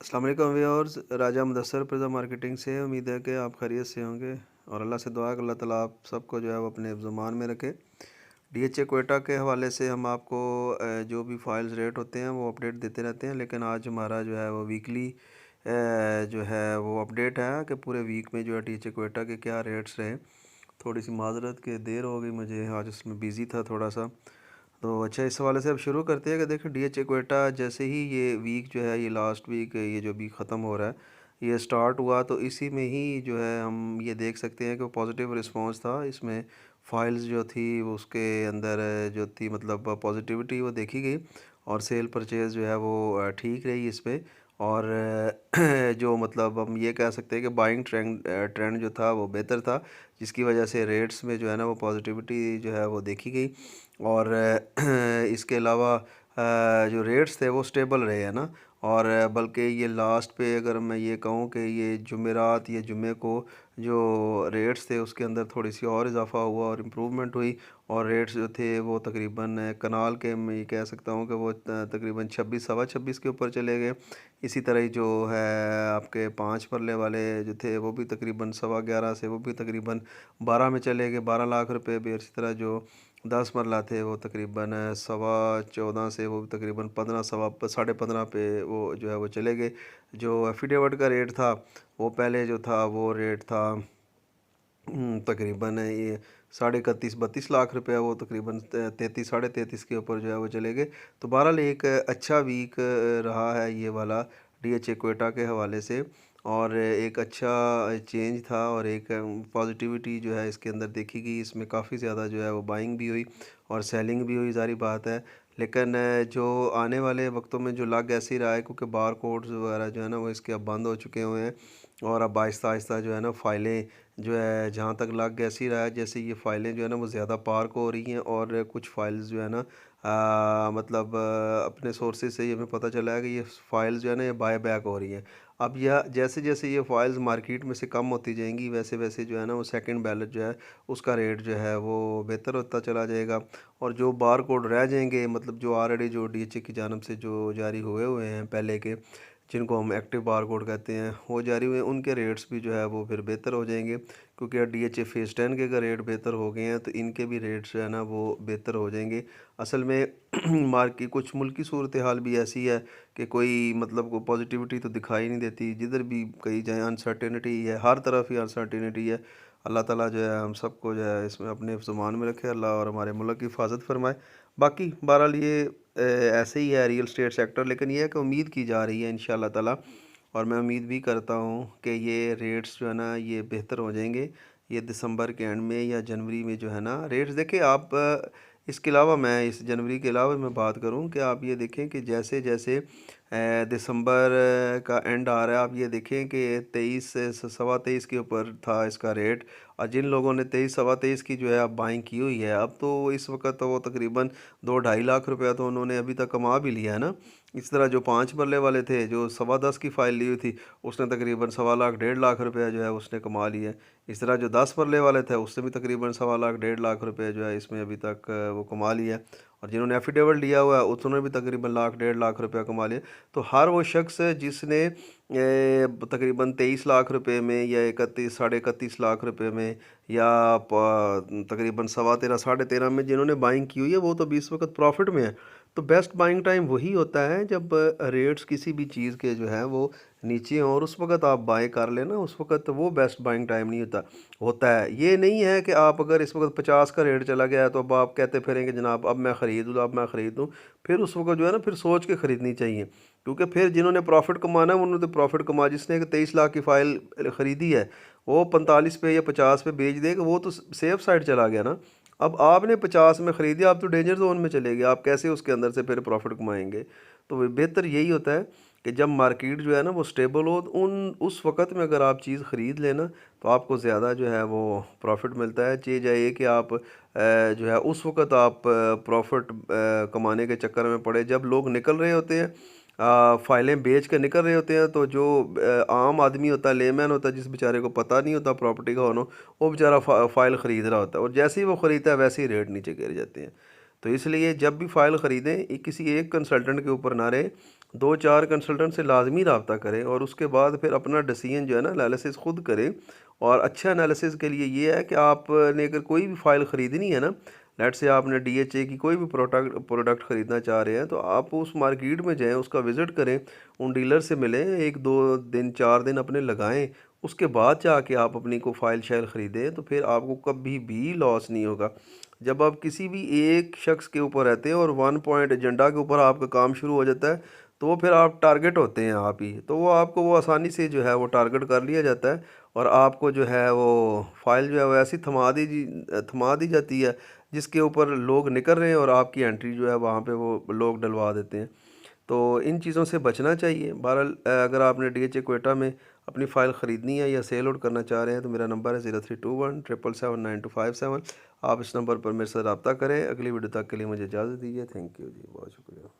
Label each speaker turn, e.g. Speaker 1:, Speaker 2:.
Speaker 1: अस्सलाम वालेकुम व्यूअर्स, राजा मुदस्सर प्रजा मार्केटिंग से। उम्मीद है कि आप खैरियत से होंगे और अल्लाह से दुआ है कि अल्लाह ताला आप सबको जो है वो अपने ज़ुबान में रखे। डीएचए कोयटा के हवाले से हम आपको जो भी फाइल्स रेट होते हैं वो अपडेट देते रहते हैं, लेकिन आज हमारा जो है वो वीकली जो है वो अपडेट है कि पूरे वीक में जो है डीएचए कोयटा के क्या रेट्स रहे। थोड़ी सी माजरत के देर हो गई मुझे, आज उसमें बिज़ी था थोड़ा सा। तो अच्छा, इस हवाले से अब शुरू करते हैं कि देखिए डीएचए क्वेटा जैसे ही ये वीक जो है, ये लास्ट वीक ये जो भी ख़त्म हो रहा है, ये स्टार्ट हुआ तो इसी में ही जो है हम ये देख सकते हैं कि पॉजिटिव रिस्पांस था इसमें। फाइल्स जो थी वो उसके अंदर जो थी मतलब पॉजिटिविटी वो देखी गई और सेल परचेज़ जो है वो ठीक रही इस पे। और जो मतलब हम ये कह सकते हैं कि बाइंग ट्रेंड ट्रेंड जो था वो बेहतर था, जिसकी वजह से रेट्स में जो है ना वो पॉजिटिविटी जो है वो देखी गई। और इसके अलावा जो रेट्स थे वो स्टेबल रहे हैं ना। और बल्कि ये लास्ट पे अगर मैं ये कहूँ कि ये जुमेरात ये जुमे को जो रेट्स थे उसके अंदर थोड़ी सी और इजाफा हुआ और इम्प्रूवमेंट हुई। और रेट्स जो थे वो तकरीबन कनाल के मैं ये कह सकता हूँ कि वो तकरीबन 26 सवा 26 के ऊपर चले गए। इसी तरह ही जो है आपके 5 मरले वाले जो थे वो भी तकरीबन सवा 11 से वो भी तकरीबन 12 में चले गए, 12 लाख रुपए भी। इसी तरह जो 10 मरला थे वो तकरीबन सवा 14 से वो तकरीबन 15 सवा 15.5 पे वो जो है वो चले गए। जो एफिडेविट का रेट था वो पहले जो था वो रेट था तकरीबन ये 31.5 32 लाख रुपया, वो तकरीबन 33 33.5 के ऊपर जो है वो चले गए। तो बहरहाल एक अच्छा वीक रहा है ये वाला डीएचए क्वेटा के हवाले से। और एक अच्छा चेंज था और एक पॉजिटिविटी जो है इसके अंदर देखी गई। इसमें काफ़ी ज़्यादा जो है वो बाइंग भी हुई और सेलिंग भी हुई, ज़ाहिर बात है। लेकिन जो आने वाले वक्तों में जो लग ऐसे ही रहा है, क्योंकि बार कोड्स वगैरह जो है ना वो इसके अब बंद हो चुके हुए हैं। और अब आहिस्ता आहिस्ता जो है ना फ़ाइलें जो है, जहाँ तक लग ऐसे ही रहा है जैसे ये फ़ाइलें जो है ना वो ज़्यादा पार्क हो रही हैं। और कुछ फ़ाइल्स जो है ना मतलब अपने सोर्सेज से ये हमें पता चला है कि ये फ़ाइल्स जो है ना ये बाय बैक हो रही हैं। अब यह जैसे जैसे ये फ़ाइल्स मार्केट में से कम होती जाएंगी वैसे वैसे जो है ना वो सेकंड बैलेट जो है उसका रेट जो है वो बेहतर होता चला जाएगा। और जो बार कोड रह जाएंगे, मतलब जो ऑलरेडी जो डीएचए की जानब से जो जारी हुए हुए हैं पहले के, जिनको हम एक्टिव बार कोड कहते हैं, वो जारी हुए, उनके रेट्स भी जो है वो फिर बेहतर हो जाएंगे। क्योंकि डीएचए फेज़ 10 के अगर रेट बेहतर हो गए हैं तो इनके भी रेट्स जो है ना वो बेहतर हो जाएंगे। असल में मार्केट कुछ मुल्क की सूरत हाल भी ऐसी है कि कोई मतलब को पॉजिटिविटी तो दिखाई नहीं देती। जिधर भी कहीं जाए अनसर्टेनिटी है, हर तरफ ही अनसर्टेनिटी है। अल्लाह ताला जो है हम सबको जो है इसमें अपने ज़ुबान में रखे, अल्लाह और हमारे मुल्क की हिफाजत फरमाए। बाकी बहरहाल ये ऐसे ही है रियल स्टेट सेक्टर, लेकिन ये है कि उम्मीद की जा रही है इंशाल्लाह ताला, और मैं उम्मीद भी करता हूँ कि ये रेट्स जो है ना ये बेहतर हो जाएंगे। ये दिसंबर के एंड में या जनवरी में जो है ना रेट्स देखिए आप। इसके अलावा मैं इस जनवरी के अलावा मैं बात करूँ कि आप ये देखें कि जैसे जैसे दिसंबर का एंड आ रहा है, आप ये देखें कि 23 से सवा 23 के ऊपर था इसका रेट। और जिन लोगों ने 23 सवा 23 की जो है अब बाइंग की हुई है, अब तो इस वक्त तो वो तकरीबन 2 ढाई लाख रुपया तो उन्होंने अभी तक कमा भी लिया है ना। इस तरह जो 5 मरले वाले थे जो सवा 10 की फ़ाइल ली हुई थी, उसने तकरीबन सवा लाख 1.5 लाख रुपया जो है उसने कमा लिया है। इस तरह जो 10 मरले वाले थे उससे भी तकरीबन सवा लाख 1.5 लाख रुपया जो है इसमें अभी तक वो कमा लिया है। और जिन्होंने एफिडेविट लिया हुआ है उन्होंने भी तकरीबन लाख 1.5 लाख रुपया कमा लिया। तो हर वो शख्स जिसने तकरीबन 23 लाख रुपए में या 31 साढ़े 31 लाख रुपए में या तकरीबन सवा 13 साढ़े 13 में जिन्होंने बाइंग की हुई है, वो तो 20 वक्त प्रॉफिट में है। तो बेस्ट बाइंग टाइम वही होता है जब रेट्स किसी भी चीज़ के जो है वो नीचे हों और उस वक्त आप बाय कर लेना, उस वक्त वो बेस्ट बाइंग टाइम नहीं होता होता है। ये नहीं है कि आप अगर इस वक्त 50 का रेट चला गया है तो अब आप कहते फिरेंगे जनाब अब मैं ख़रीद लूँ, अब मैं ख़रीद लूँ। फिर उस वक्त जो है ना फिर सोच के ख़रीदनी चाहिए, क्योंकि फिर जिन्होंने प्रॉफिट कमाना है उन्होंने तो प्रॉफिट कमा, जिसने 23 लाख की फ़ाइल ख़रीदी है वो 45 पे या 50 पे बेच देगा, वो तो सेफ साइड चला गया ना। अब आपने 50 में ख़रीदी, आप तो डेंजर जोन में चले गए, आप कैसे उसके अंदर से फिर प्रॉफिट कमाएंगे। तो बेहतर यही होता है कि जब मार्केट जो है ना वो स्टेबल हो, तो उस वक़्त में अगर आप चीज़ ख़रीद लेना तो आपको ज़्यादा जो है वो प्रॉफिट मिलता है। चीज़ है कि आप जो है उस वक़्त आप प्रॉफिट कमाने के चक्कर में पड़े जब लोग निकल रहे होते हैं, फाइलें बेच के निकल रहे होते हैं। तो जो आम आदमी होता है, लेमैन होता है, जिस बेचारे को पता नहीं होता प्रॉपर्टी का होना, वो बेचारा फ़ाइल ख़रीद रहा होता है और जैसे ही वो ख़रीदता है वैसे ही रेट नीचे गिर जाते हैं। तो इसलिए जब भी फ़ाइल ख़रीदें किसी एक कंसल्टेंट के ऊपर ना रहे, 2-4 कंसल्टेंट से लाज़मी रब्ता करें और उसके बाद फिर अपना डिसीजन जो है ना एनालिसिस खुद करें। और अच्छा एनालिसिस के लिए ये है कि आपने अगर कोई भी फ़ाइल ख़रीदनी है ना, लेट्स से आपने डीएचए की कोई भी प्रोडक्ट ख़रीदना चाह रहे हैं, तो आप उस मार्केट में जाएँ, उसका विज़िट करें, उन डीलर से मिलें, 1-2 दिन 4 दिन अपने लगाएँ, उसके बाद जाके आप अपनी को फ़ाइल शाइल ख़रीदें, तो फिर आपको कभी भी लॉस नहीं होगा। जब आप किसी भी एक शख्स के ऊपर रहते हैं और वन पॉइंट एजेंडा के ऊपर आपका काम शुरू हो जाता है, तो वो फिर आप टारगेट होते हैं आप ही, तो वो आपको वो आसानी से जो है वो टारगेट कर लिया जाता है और आपको जो है वो फ़ाइल जो है वो ऐसी थमा दी जाती है जिसके ऊपर लोग निकल रहे हैं और आपकी एंट्री जो है वहाँ पे वो लोग डलवा देते हैं। तो इन चीज़ों से बचना चाहिए। बहरहाल अगर आपने डीएचए क्वेटा में अपनी फ़ाइल ख़रीदनी है या सेल आउट करना चाह रहे हैं, तो मेरा नंबर है 0321 7779257। आप इस नंबर पर मेरे साथ रब्ता करें। अगली वीडियो तक के लिए मुझे इजाज़त दीजिए। थैंक यू जी, बहुत शुक्रिया।